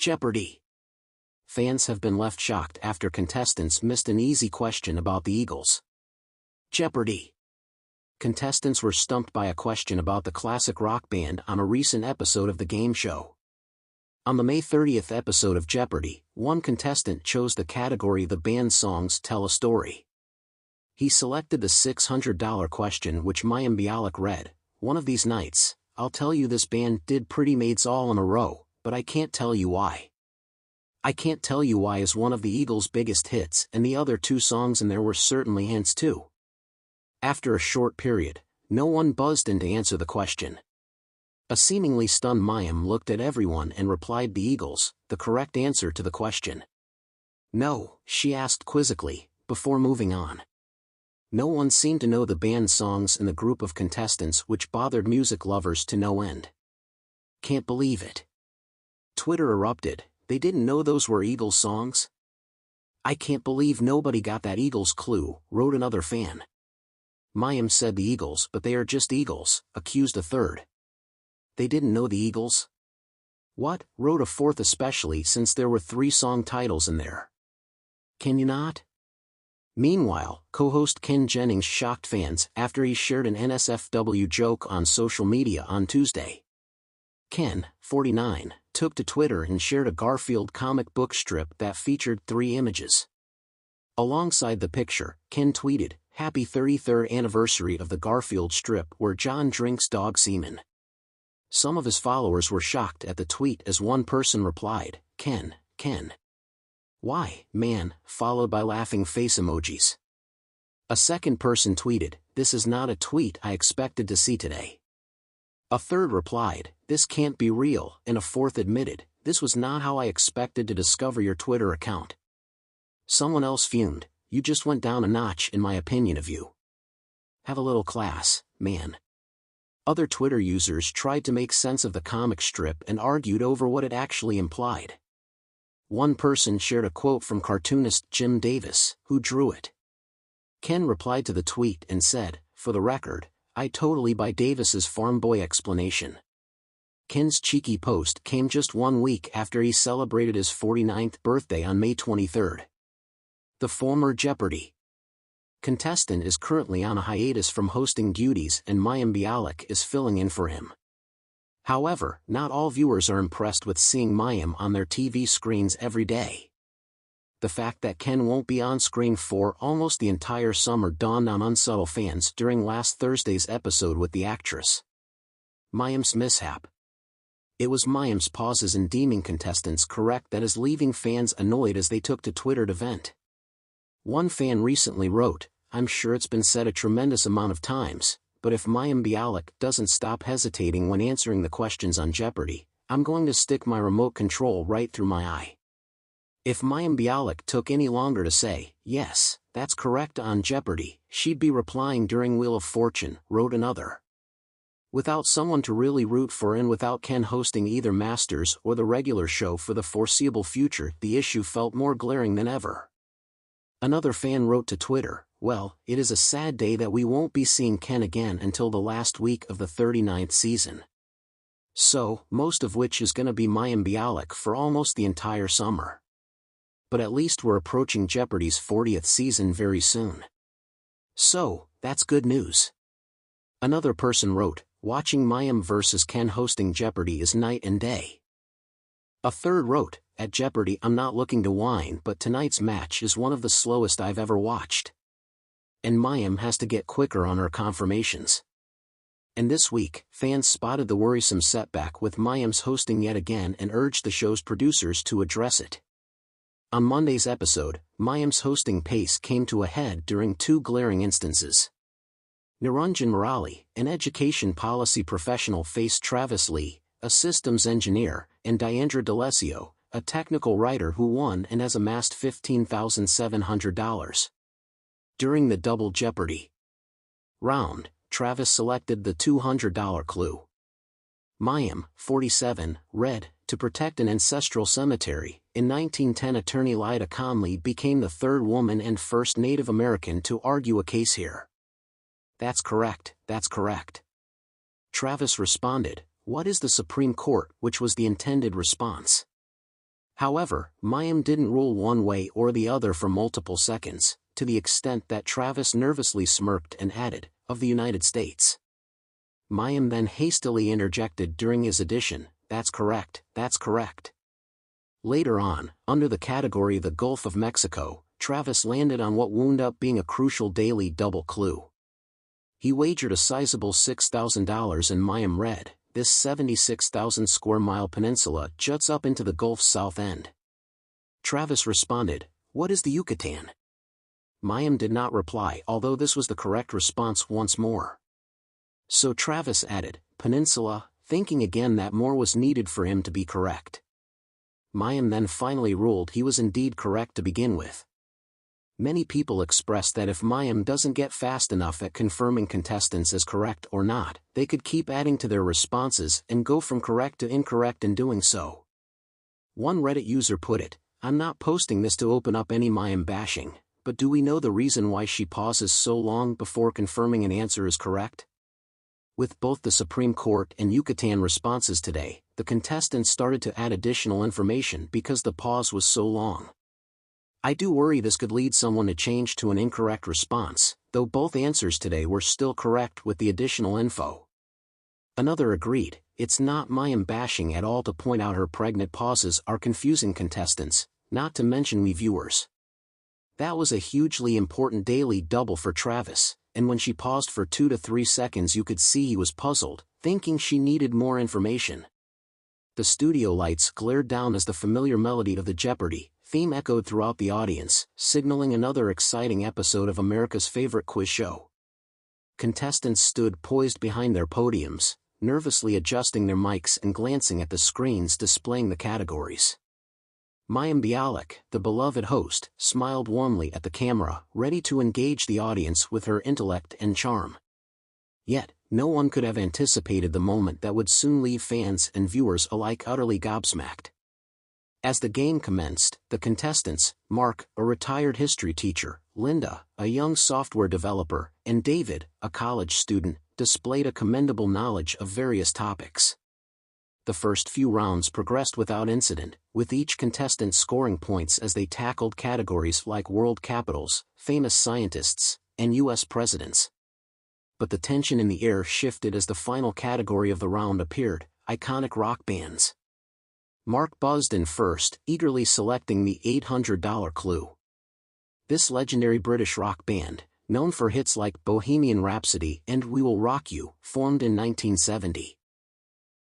Jeopardy! Fans have been left shocked after contestants missed an easy question about the Eagles. Jeopardy! Contestants were stumped by a question about the classic rock band on a recent episode of the game show. On the May 30th episode of Jeopardy, one contestant chose the category "The band's songs tell a story." He selected the $600 question, which Mayim Bialik read, "One of these nights, I'll tell you this band did Pretty Mates all in a row, but I can't tell you why." "I Can't Tell You Why" is one of the Eagles' biggest hits, and the other two songs in there were certainly hints too. After a short period, no one buzzed in to answer the question. A seemingly stunned Mayim looked at everyone and replied the Eagles, the correct answer to the question. "No," she asked quizzically, before moving on. No one seemed to know the band's songs in the group of contestants, which bothered music lovers to no end. "Can't believe it." Twitter erupted, "They didn't know those were Eagles songs?" "I can't believe nobody got that Eagles clue," wrote another fan. Mayim said the Eagles, but they are just Eagles, accused a third. "They didn't know the Eagles?" "What?" wrote a fourth, especially since there were 3 song titles in there. "Can you not?" Meanwhile, co-host Ken Jennings shocked fans after he shared an NSFW joke on social media on Tuesday. Ken, 49, took to Twitter and shared a Garfield comic book strip that featured 3 images. Alongside the picture, Ken tweeted, "Happy 33rd anniversary of the Garfield strip where John drinks dog semen." Some of his followers were shocked at the tweet as one person replied, Ken, why, man," followed by laughing face emojis. A second person tweeted, "This is not a tweet I expected to see today." A third replied, "This can't be real," and a fourth admitted, "This was not how I expected to discover your Twitter account." Someone else fumed, "You just went down a notch in my opinion of you. Have a little class, man." Other Twitter users tried to make sense of the comic strip and argued over what it actually implied. One person shared a quote from cartoonist Jim Davis, who drew it. Ken replied to the tweet and said, "For the record, I totally buy Davis's farm boy explanation." Ken's cheeky post came just 1 week after he celebrated his 49th birthday on May 23rd. The former Jeopardy! Contestant is currently on a hiatus from hosting duties, and Mayim Bialik is filling in for him. However, not all viewers are impressed with seeing Mayim on their TV screens every day. The fact that Ken won't be on screen for almost the entire summer dawned on unsubtle fans during last Thursday's episode with the actress. Mayim's mishap. It was Mayim's pauses in deeming contestants correct that is leaving fans annoyed as they took to Twitter to vent. One fan recently wrote, "I'm sure it's been said a tremendous amount of times, but if Mayim Bialik doesn't stop hesitating when answering the questions on Jeopardy, I'm going to stick my remote control right through my eye." If Mayim Bialik took any longer to say, "Yes, that's correct" on Jeopardy, she'd be replying during Wheel of Fortune, wrote another. Without someone to really root for and without Ken hosting either Masters or the regular show for the foreseeable future, the issue felt more glaring than ever. Another fan wrote to Twitter, "Well, it is a sad day that we won't be seeing Ken again until the last week of the 39th season. So, most of which is gonna be Mayim Bialik for almost the entire summer. But at least we're approaching Jeopardy's 40th season very soon. So, that's good news." Another person wrote, "Watching Mayim versus Ken hosting Jeopardy is night and day." A third wrote, "At Jeopardy I'm not looking to whine, but tonight's match is one of the slowest I've ever watched. And Mayim has to get quicker on her confirmations." And this week, fans spotted the worrisome setback with Mayim's hosting yet again and urged the show's producers to address it. On Monday's episode, Mayim's hosting pace came to a head during 2 glaring instances. Niranjan Murali, an education policy professional, faced Travis Lee, a systems engineer, and Diandra D'Alessio, a technical writer who won and has amassed $15,700. During the Double Jeopardy round, Travis selected the $200 clue. Mayim, 47, read, "To protect an ancestral cemetery, in 1910 attorney Lida Conley became the 3rd woman and first Native American to argue a case here." That's correct." Travis responded, "What is the Supreme Court?" which was the intended response. However, Mayim didn't rule one way or the other for multiple seconds, to the extent that Travis nervously smirked and added, "Of the United States." Mayim then hastily interjected during his addition, "That's correct, that's correct." Later on, under the category the Gulf of Mexico, Travis landed on what wound up being a crucial daily double clue. He wagered a sizable $6,000 and Mayim read, "This 76,000 square mile peninsula juts up into the Gulf's south end." Travis responded, "What is the Yucatan?" Mayim did not reply, although this was the correct response once more. So Travis added, "Peninsula," thinking again that more was needed for him to be correct. Mayim then finally ruled he was indeed correct to begin with. Many people expressed that if Mayim doesn't get fast enough at confirming contestants as correct or not, they could keep adding to their responses and go from correct to incorrect in doing so. One Reddit user put it, "I'm not posting this to open up any Mayim bashing, but do we know the reason why she pauses so long before confirming an answer is correct?" With both the Supreme Court and Yucatan responses today, the contestants started to add additional information because the pause was so long. I do worry this could lead someone to change to an incorrect response, though both answers today were still correct with the additional info. Another agreed, "It's not Mayim bashing at all to point out her pregnant pauses are confusing contestants, not to mention we viewers." That was a hugely important daily double for Travis, and when she paused for 2 to 3 seconds you could see he was puzzled, thinking she needed more information. The studio lights glared down as the familiar melody of the Jeopardy theme echoed throughout the audience, signaling another exciting episode of America's favorite quiz show. Contestants stood poised behind their podiums, nervously adjusting their mics and glancing at the screens displaying the categories. Mayim Bialik, the beloved host, smiled warmly at the camera, ready to engage the audience with her intellect and charm. Yet, no one could have anticipated the moment that would soon leave fans and viewers alike utterly gobsmacked. As the game commenced, the contestants, Mark, a retired history teacher, Linda, a young software developer, and David, a college student, displayed a commendable knowledge of various topics. The first few rounds progressed without incident, with each contestant scoring points as they tackled categories like world capitals, famous scientists, and U.S. presidents. But the tension in the air shifted as the final category of the round appeared, iconic rock bands. Mark buzzed in first, eagerly selecting the $800 clue. This legendary British rock band, known for hits like Bohemian Rhapsody and We Will Rock You, formed in 1970.